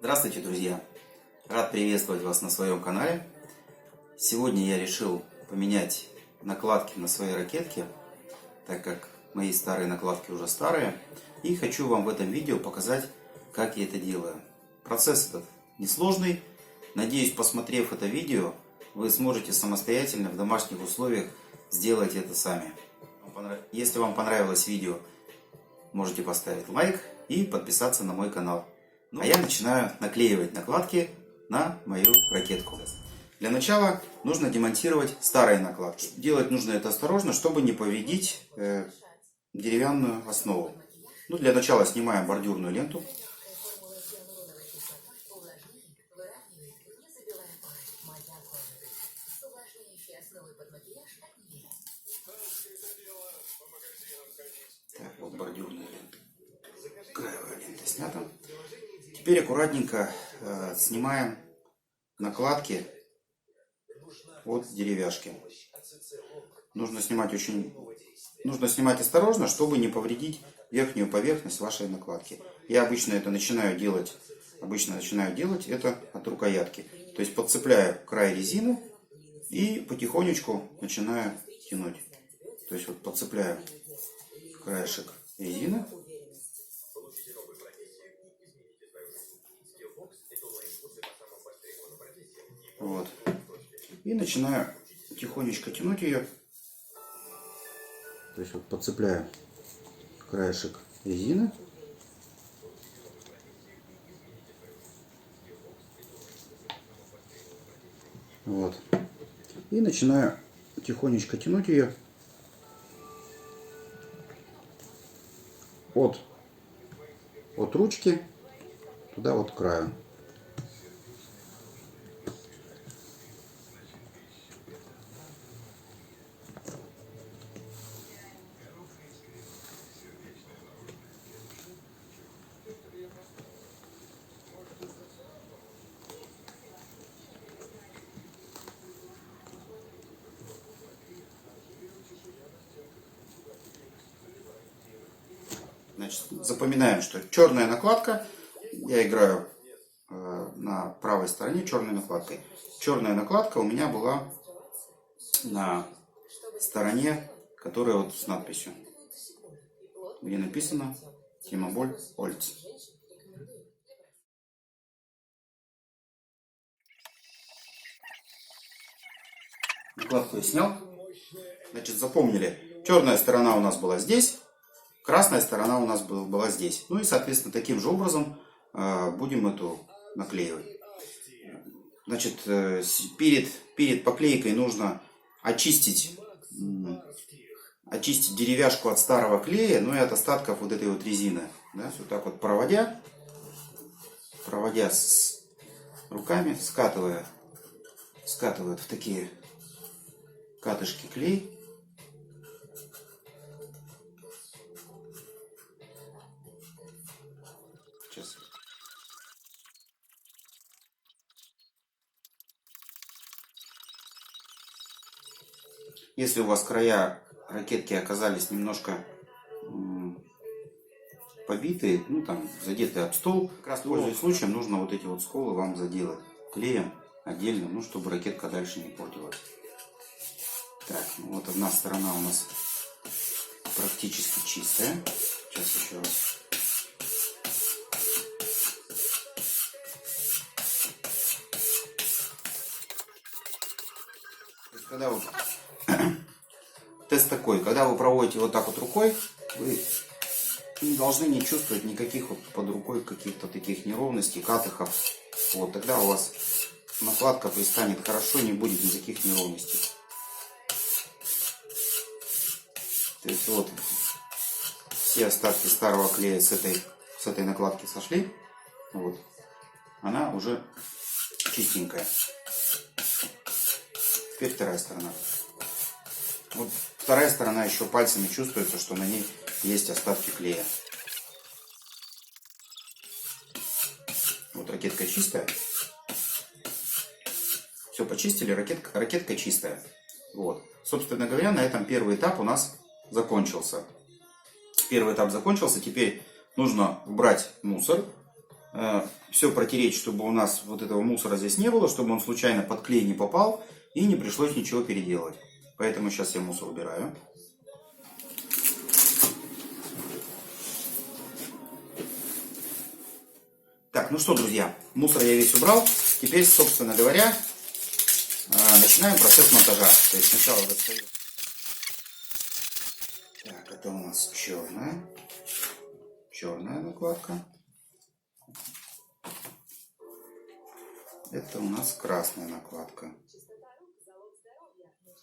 Здравствуйте, друзья! Рад приветствовать вас на своем канале. Сегодня я решил поменять накладки на своей ракетке, так как мои старые накладки уже старые. И хочу вам в этом видео показать, как я это делаю. Процесс этот несложный. Надеюсь, посмотрев это видео, вы сможете самостоятельно в домашних условиях сделать это сами. Если вам понравилось видео, можете поставить лайк и подписаться на мой канал. А я начинаю наклеивать накладки на мою ракетку. Для начала нужно демонтировать старые накладки. Делать нужно это осторожно, чтобы не повредить деревянную основу. Для начала снимаем бордюрную ленту. Так, вот бордюрная лента. Краевая лента снята. Теперь аккуратненько снимаем накладки от деревяшки. Нужно снимать осторожно, чтобы не повредить верхнюю поверхность вашей накладки. Я обычно начинаю делать это от рукоятки. То есть подцепляю край резины и потихонечку начинаю тянуть. То есть вот подцепляю краешек резины. Вот. И начинаю тихонечко тянуть ее. То есть вот подцепляю краешек резины. Вот. И начинаю тихонечко тянуть ее от ручки туда вот к краю. Значит, запоминаем, что черная накладка, я играю на правой стороне черной накладкой. Черная накладка у меня была на стороне, которая вот с надписью, где написано Тимоболь Ольц. Накладку я снял. Значит, запомнили, черная сторона у нас была здесь. Красная сторона у нас была здесь. И, соответственно, таким же образом будем эту наклеивать. Значит, перед поклейкой нужно очистить деревяшку от старого клея, и от остатков вот этой вот резины. Да, вот так вот проводя с руками, скатывая в такие катышки клей. Сейчас. Если у вас края ракетки оказались немножко побитые, задетые об стол, как раз пользуясь случаем, нужно вот эти вот сколы вам заделать клеем отдельно, чтобы ракетка дальше не портилась. Так, вот одна сторона у нас практически чистая. Сейчас еще раз. Когда тест такой, когда вы проводите вот так вот рукой, вы не должны не чувствовать никаких под рукой каких-то таких неровностей, катыхов. Вот тогда у вас накладка пристанет хорошо, не будет никаких неровностей. То есть вот все остатки старого клея с этой накладки сошли. Вот. Она уже чистенькая. Теперь вторая сторона. Вот вторая сторона еще пальцами чувствуется, что на ней есть остатки клея. Вот ракетка чистая. Все почистили, ракетка чистая. Вот. Собственно говоря, на этом первый этап у нас закончился. Первый этап закончился. Теперь нужно убрать мусор. все протереть, чтобы у нас вот этого мусора здесь не было, чтобы он случайно под клей не попал и не пришлось ничего переделывать. Поэтому сейчас я мусор убираю. Так, ну что, друзья, мусор я весь убрал. Теперь, собственно говоря, начинаем процесс монтажа. То есть сначала достаю. Так, это у нас черная накладка. Это у нас красная накладка.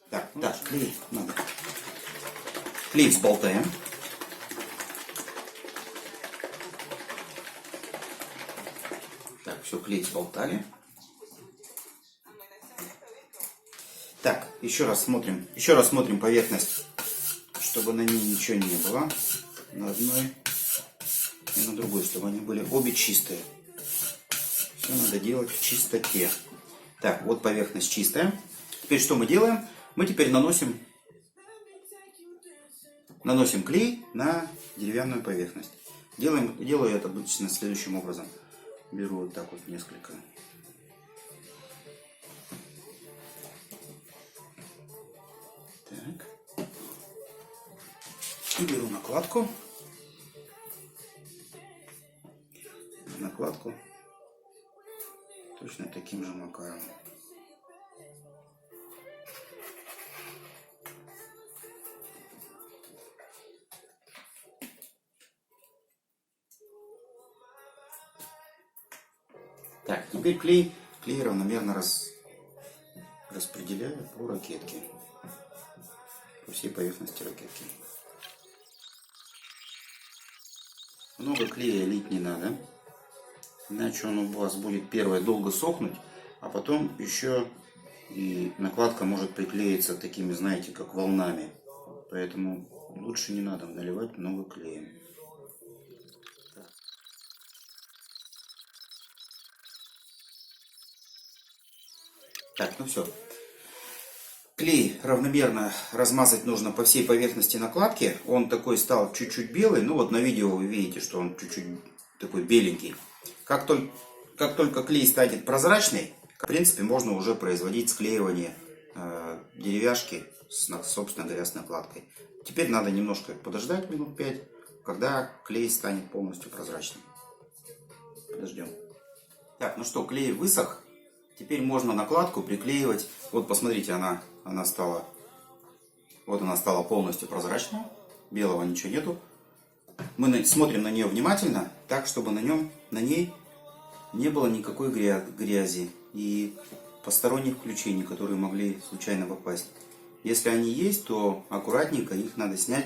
Так, клей надо. Клей взболтаем. Так, все, клей взболтали. Так, еще раз смотрим поверхность, чтобы на ней ничего не было. На одной и на другой, чтобы они были обе чистые. Все надо делать в чистоте. Так, вот поверхность чистая. Теперь что мы делаем? Мы теперь наносим клей на деревянную поверхность. Делаю это обычно следующим образом. Беру вот так вот несколько. Так. И беру накладку. Точно таким же макаром. Так, теперь клей равномерно распределяю по ракетке. По всей поверхности ракетки. Много клея лить не надо. Иначе он у вас будет первое долго сохнуть, а потом еще и накладка может приклеиться такими, знаете, как волнами. Поэтому лучше не надо наливать много клея. Так, ну все. Клей равномерно размазать нужно по всей поверхности накладки. Он такой стал чуть-чуть белый. Ну вот на видео вы видите, что он чуть-чуть такой беленький. Как только клей станет прозрачный, в принципе, можно уже производить склеивание деревяшки, собственно говоря, с накладкой. Теперь надо немножко подождать минут 5, когда клей станет полностью прозрачным. Подождем. Так, ну что, клей высох. Теперь можно накладку приклеивать. Вот посмотрите, она стала полностью прозрачная. Белого ничего нету. Мы смотрим на нее внимательно, так, чтобы на ней не было никакой грязи и посторонних включений, которые могли случайно попасть. Если они есть, то аккуратненько их надо снять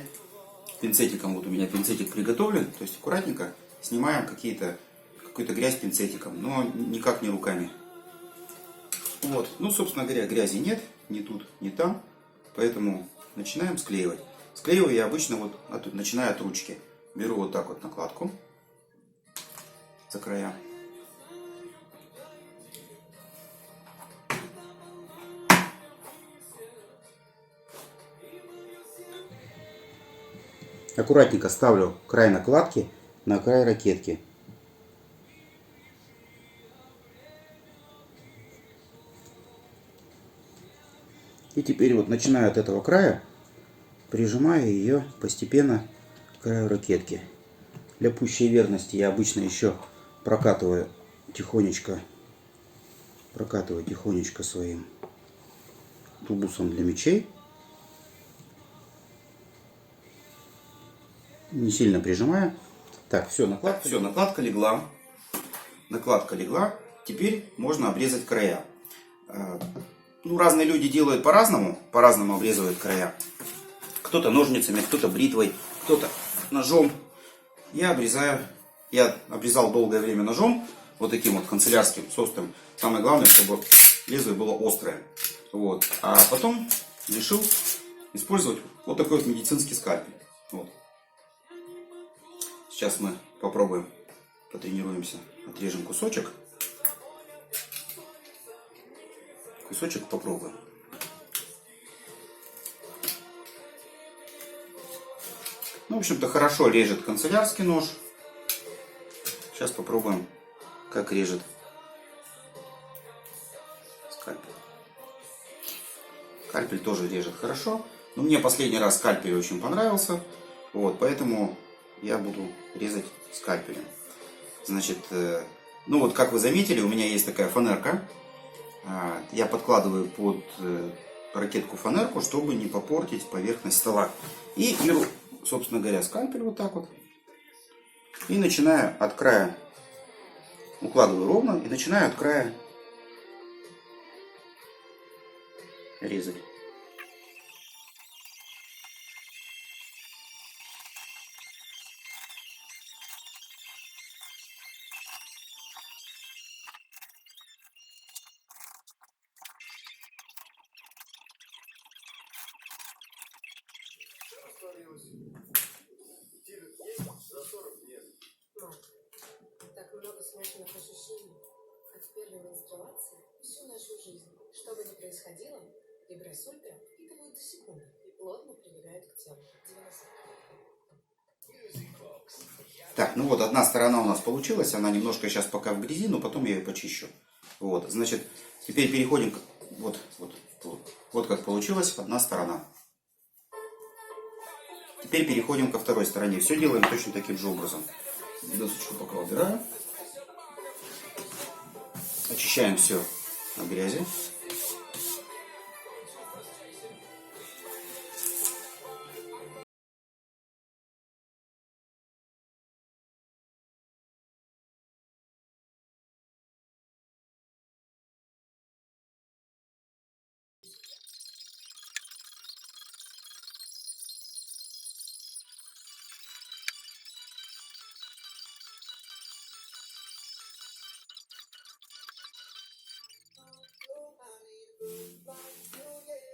пинцетиком. Вот у меня пинцетик приготовлен, то есть аккуратненько снимаем какую-то грязь пинцетиком, но никак не руками. Вот, ну, собственно говоря, грязи нет, ни тут, ни там, поэтому начинаем склеивать. Склеиваю я обычно начиная от ручки. Беру вот так вот накладку за края. Аккуратненько ставлю край накладки на край ракетки. И теперь вот начиная от этого края, прижимаю ее постепенно к краю ракетки. Для пущей верности я обычно еще прокатываю тихонечко своим тубусом для мечей. Не сильно прижимаю. Так, все, накладка легла. Накладка легла. Теперь можно обрезать края. Ну, разные люди делают по-разному обрезывают края. Кто-то ножницами, кто-то бритвой, кто-то ножом. Я обрезал долгое время ножом, вот таким вот канцелярским, с острым. Самое главное, чтобы лезвие было острое. Вот. А потом решил использовать вот такой вот медицинский скальпель. Вот. Сейчас мы попробуем, потренируемся, отрежем кусочек. Кусочек попробуем. Ну, в общем-то, хорошо режет канцелярский нож. Сейчас попробуем как режет скальпель. Скальпель тоже режет хорошо. Но мне последний раз скальпель очень понравился. Вот, поэтому я буду резать скальпелем. Значит, ну вот как вы заметили, у меня есть такая фанерка. Я подкладываю под ракетку фанерку, чтобы не попортить поверхность стола. И беру, собственно говоря, скальпель вот так вот. И начинаю от края, укладываю ровно и начинаю от края резать. Так много смешанных ощущений, как в первой менструации, всю нашу жизнь. Что бы ни происходило, Либрес Ультра впитывают за секунду и плотно прилегают к телу. 90. Так, ну вот одна сторона у нас получилась, она немножко сейчас пока в грязи, но потом я ее почищу. Вот, значит, теперь переходим к... Вот как получилась одна сторона. Теперь переходим ко второй стороне. Все делаем точно таким же образом. Досочку пока убираю. Очищаем все от грязи.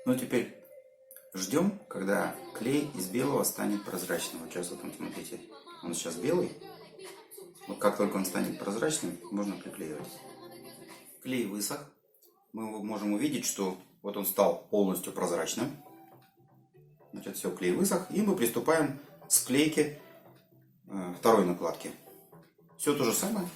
Ну теперь ждем, когда клей из белого станет прозрачным. Вот сейчас вот смотрите, он сейчас белый. Вот как только он станет прозрачным, можно приклеивать. Клей высох. Мы можем увидеть, что вот он стал полностью прозрачным. Значит, все, клей высох. И мы приступаем к склейке второй накладки. Все то же самое.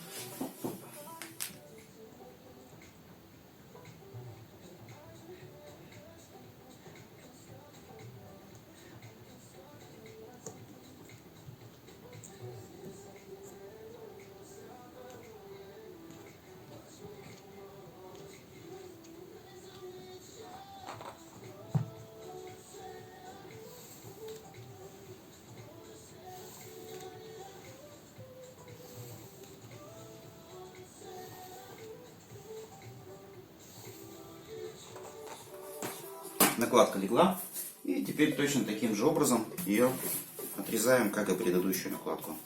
Накладка легла, и теперь точно таким же образом ее отрезаем, как и предыдущую накладку.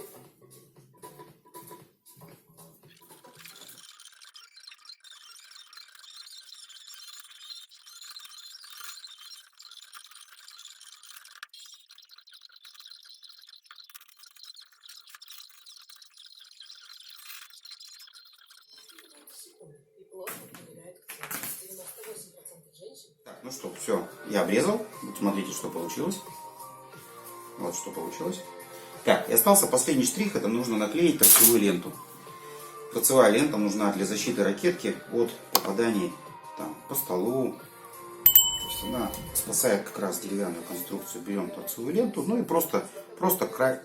И плотно прилегают к телу. 98% женщин. Так, ну что, все, я обрезал. Вот смотрите, что получилось. Вот что получилось. Так, и остался последний штрих, это нужно наклеить торцевую ленту. Торцевая лента нужна для защиты ракетки от попаданий там, по столу. То есть она спасает как раз деревянную конструкцию. Берем торцевую ленту, ну и просто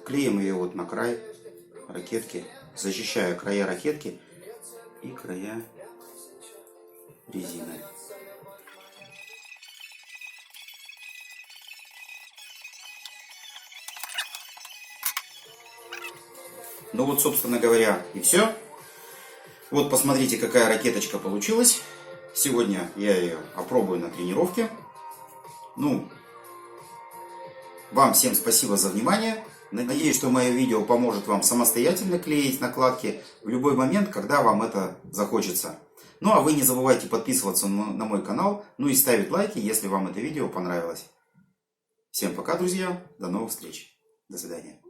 клеим ее вот на край ракетки, защищая края ракетки и края резины. Ну вот, собственно говоря, и все. Вот посмотрите, какая ракеточка получилась. Сегодня я ее опробую на тренировке. Ну, вам всем спасибо за внимание. Надеюсь, что мое видео поможет вам самостоятельно клеить накладки в любой момент, когда вам это захочется. Ну а вы не забывайте подписываться на мой канал, ну и ставить лайки, если вам это видео понравилось. Всем пока, друзья, до новых встреч, до свидания.